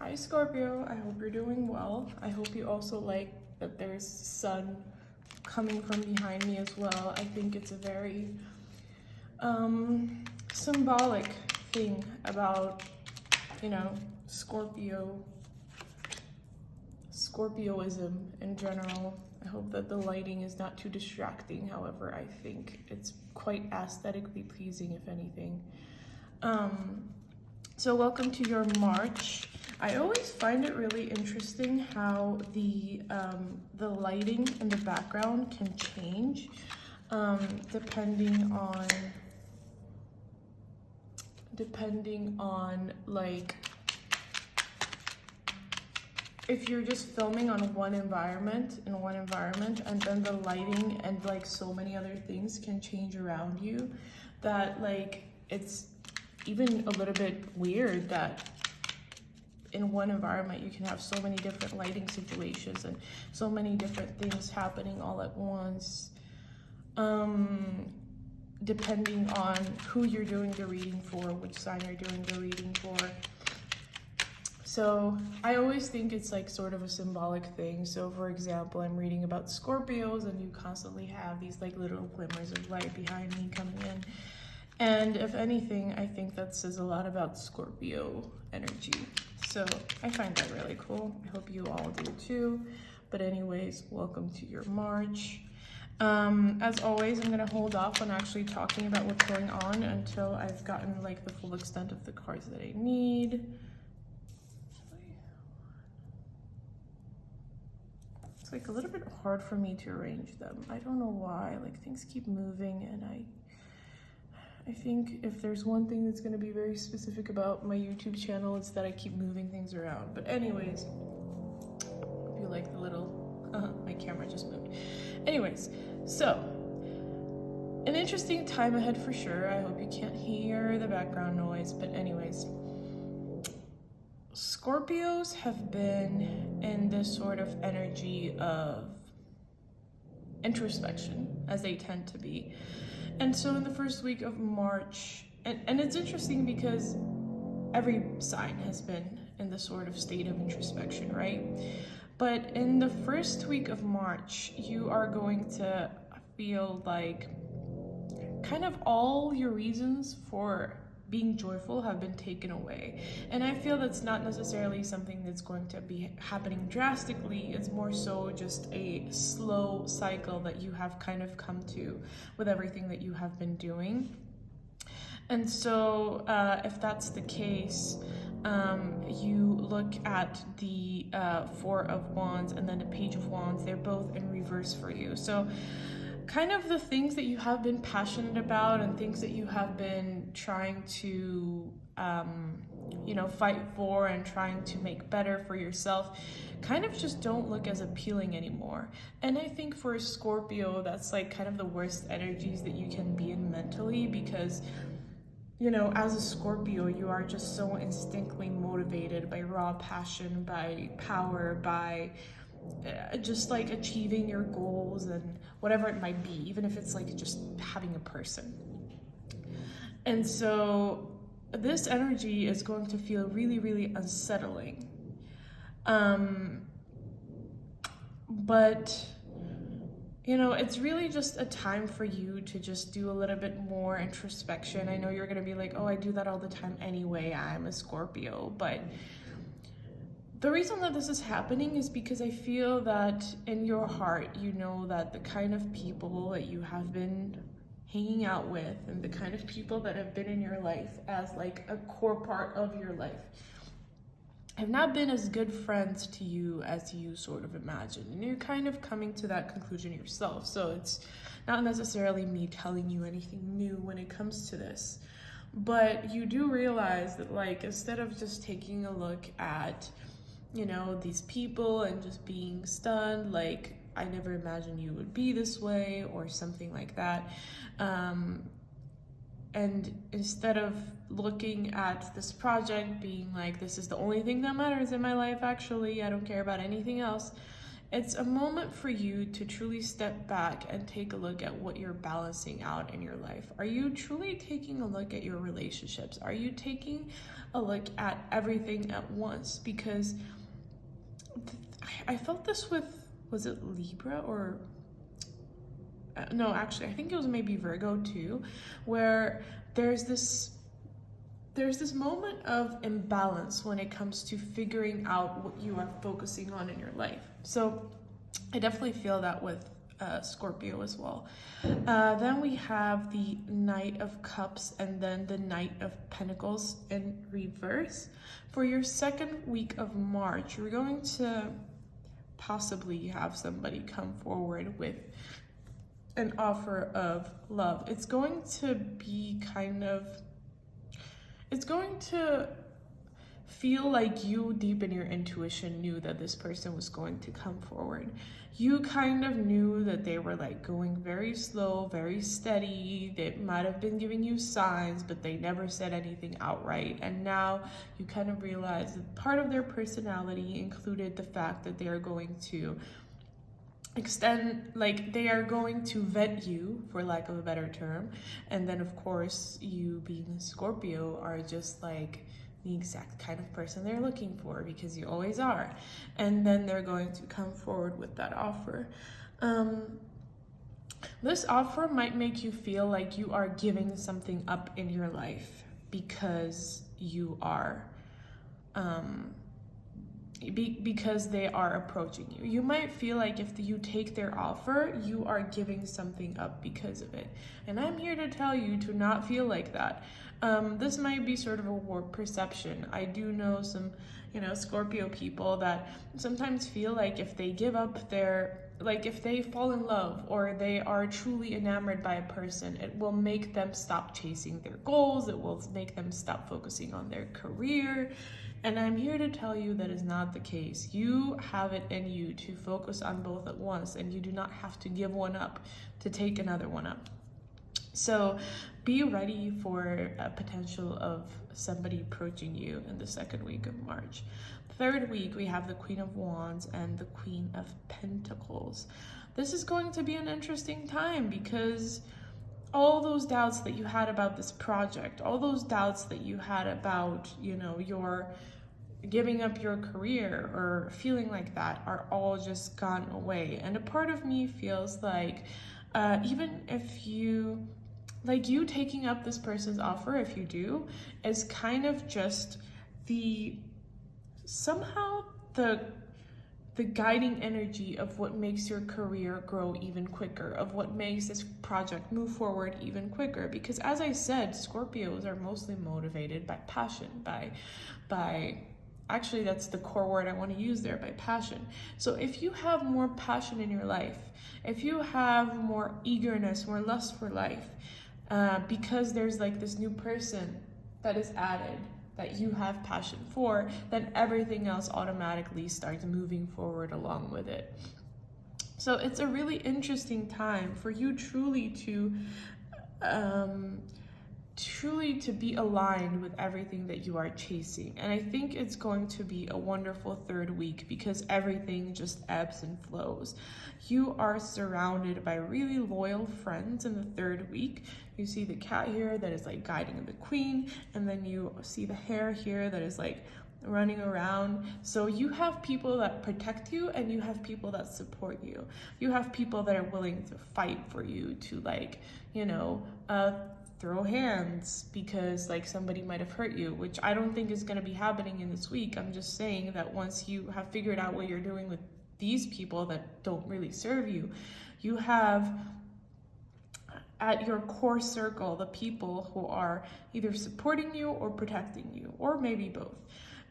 Hi Scorpio, I hope you're doing well. I hope you also like that there's sun coming from behind me as well. I think it's a very symbolic thing about, you know, Scorpioism in general. I hope that the lighting is not too distracting. However, I think it's quite aesthetically pleasing, if anything. So welcome to your March. I always find it really interesting how the lighting in the background can change depending on like if you're just filming on one environment and then the lighting and like so many other things can change around you, that like it's even a little bit weird that in one environment you can have so many different lighting situations and so many different things happening all at once, depending on who you're doing the reading for, which sign you're doing the reading for. So I always think it's like sort of a symbolic thing. So for example, I'm reading about Scorpios and you constantly have these like little glimmers of light behind me coming in. And if anything, I think that says a lot about Scorpio energy. So I find that really cool. I hope you all do too. But anyways, welcome to your March. As always, I'm gonna hold off on actually talking about what's going on until I've gotten like the full extent of the cards that I need. It's like a little bit hard for me to arrange them. I don't know why, like things keep moving, and I think if there's one thing that's gonna be very specific about my YouTube channel, it's that I keep moving things around. But anyways, hope you like the little, my camera just moved. Anyways, so an interesting time ahead for sure. I hope you can't hear the background noise, but anyways, Scorpios have been in this sort of energy of introspection, as they tend to be. And so in the first week of March, and it's interesting because every sign has been in this sort of state of introspection, right? But in the first week of March, you are going to feel like kind of all your reasons for being joyful have been taken away. And I feel that's not necessarily something that's going to be happening drastically. It's more so just a slow cycle that you have kind of come to with everything that you have been doing. And so if that's the case, you look at the Four of Wands and then the Page of Wands. They're both in reverse for you. So kind of the things that you have been passionate about and things that you have been trying to fight for and trying to make better for yourself kind of just don't look as appealing anymore. And I think for a Scorpio, that's like kind of the worst energies that you can be in mentally, because as a Scorpio, you are just so instinctively motivated by raw passion, by power, by just like achieving your goals and whatever it might be, even if it's like just having a person. And so this energy is going to feel really, really unsettling. But it's really just a time for you to just do a little bit more introspection. I know you're gonna be like, oh, I do that all the time anyway, I'm a Scorpio, but the reason that this is happening is because I feel that in your heart, you know that the kind of people that you have been hanging out with and the kind of people that have been in your life as like a core part of your life have not been as good friends to you as you sort of imagined. And you're kind of coming to that conclusion yourself. So it's not necessarily me telling you anything new when it comes to this. But you do realize that like instead of just taking a look at these people and just being stunned, like I never imagined you would be this way or something like that. And instead of looking at this project being like, this is the only thing that matters in my life, actually, I don't care about anything else, It's a moment for you to truly step back and take a look at what you're balancing out in your life. Are you truly taking a look at your relationships? Are you taking a look at everything at once? Because I felt this with, was it Libra or no, actually I think it was maybe Virgo too, where there's this moment of imbalance when it comes to figuring out what you are focusing on in your life. So I definitely feel that with Scorpio as well. Then we have the Knight of Cups and then the Knight of Pentacles in reverse. For your second week of March, you're going to possibly have somebody come forward with an offer of love. It's going to be it's going to feel like you deep in your intuition knew that this person was going to come forward. You kind of knew that they were like going very slow, very steady. They might have been giving you signs, but they never said anything outright. And now you kind of realize that part of their personality included the fact that they are going to they are going to vet you, for lack of a better term. And then of course, you being a Scorpio are just like the exact kind of person they're looking for, because you always are. And then they're going to come forward with that offer. This offer might make you feel like you are giving something up in your life because you are because they are approaching you. You might feel like if you take their offer, you are giving something up because of it. And I'm here to tell you to not feel like that. This might be sort of a warped perception. I do know some, Scorpio people that sometimes feel like if they give up if they fall in love or they are truly enamored by a person, it will make them stop chasing their goals. It will make them stop focusing on their career. And I'm here to tell you that is not the case. You have it in you to focus on both at once, and you do not have to give one up to take another one up. So be ready for a potential of somebody approaching you in the second week of March. Third week, we have the Queen of Wands and the Queen of Pentacles. This is going to be an interesting time because all those doubts that you had about this project, all those doubts that you had about, your giving up your career or feeling like that are all just gone away. And a part of me feels like even if you taking up this person's offer, if you do, is kind of just somehow the guiding energy of what makes your career grow even quicker, of what makes this project move forward even quicker. Because as I said, Scorpios are mostly motivated by passion, by actually that's the core word I want to use there, by passion. So if you have more passion in your life, if you have more eagerness, more lust for life, because there's like this new person that is added that you have passion for, then everything else automatically starts moving forward along with it. So it's a really interesting time for you truly to be aligned with everything that you are chasing. And I think it's going to be a wonderful third week because everything just ebbs and flows. You are surrounded by really loyal friends in the third week. You see the cat here that is like guiding the queen, and then you see the hare here that is like running around. So you have people that protect you and you have people that support you. You have people that are willing to fight for you, to throw hands because somebody might have hurt you, which I don't think is going to be happening in this week. I'm just saying that once you have figured out what you're doing with these people that don't really serve you, you have at your core circle the people who are either supporting you or protecting you, or maybe both.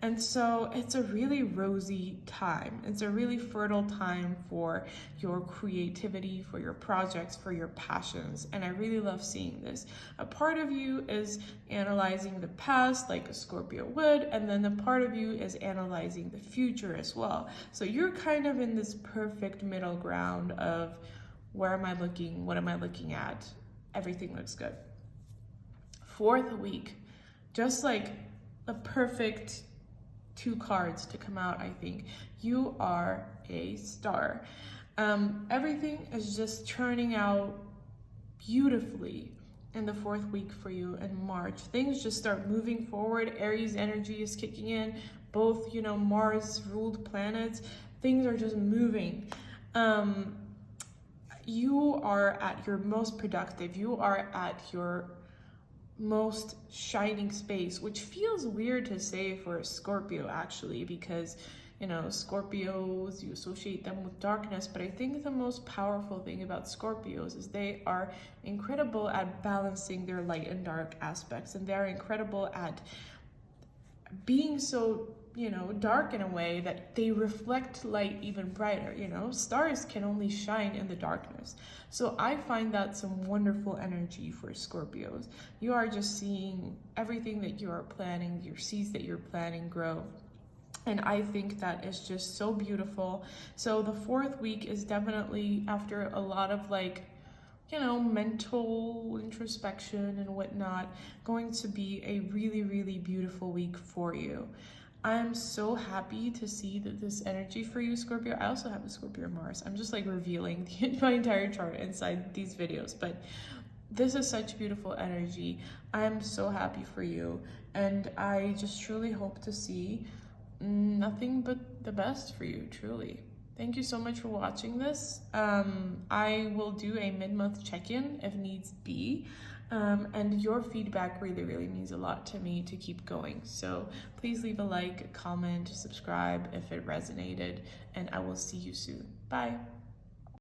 And so it's a really rosy time. It's a really fertile time for your creativity, for your projects, for your passions. And I really love seeing this. A part of you is analyzing the past like a Scorpio would, and then the part of you is analyzing the future as well. So you're kind of in this perfect middle ground of where am I looking? What am I looking at? Everything looks good. Fourth week, just like a perfect two cards to come out, I think. You are a star. Everything is just turning out beautifully in the 4th week for you in March. Things just start moving forward. Aries energy is kicking in. Both, Mars ruled planets. Things are just moving. You are at your most productive. You are at your most shining space, which feels weird to say for a Scorpio actually, because Scorpios, you associate them with darkness, but I think the most powerful thing about Scorpios is they are incredible at balancing their light and dark aspects, and they're incredible at being so dark in a way that they reflect light even brighter. Stars can only shine in the darkness. So I find that some wonderful energy for Scorpios. You are just seeing everything that you are planning, your seeds that you're planning grow. And I think that is just so beautiful. So the 4th week is definitely, after a lot of mental introspection and whatnot, going to be a really, really beautiful week for you. I'm so happy to see that this energy for you, Scorpio. I also have a Scorpio Mars. I'm just revealing my entire chart inside these videos, but this is such beautiful energy. I'm so happy for you, and I just truly hope to see nothing but the best for you, truly. Thank you so much for watching this. I will do a mid-month check-in if needs be. And your feedback really, really means a lot to me to keep going. So please leave a like, comment, subscribe if it resonated, and I will see you soon. Bye.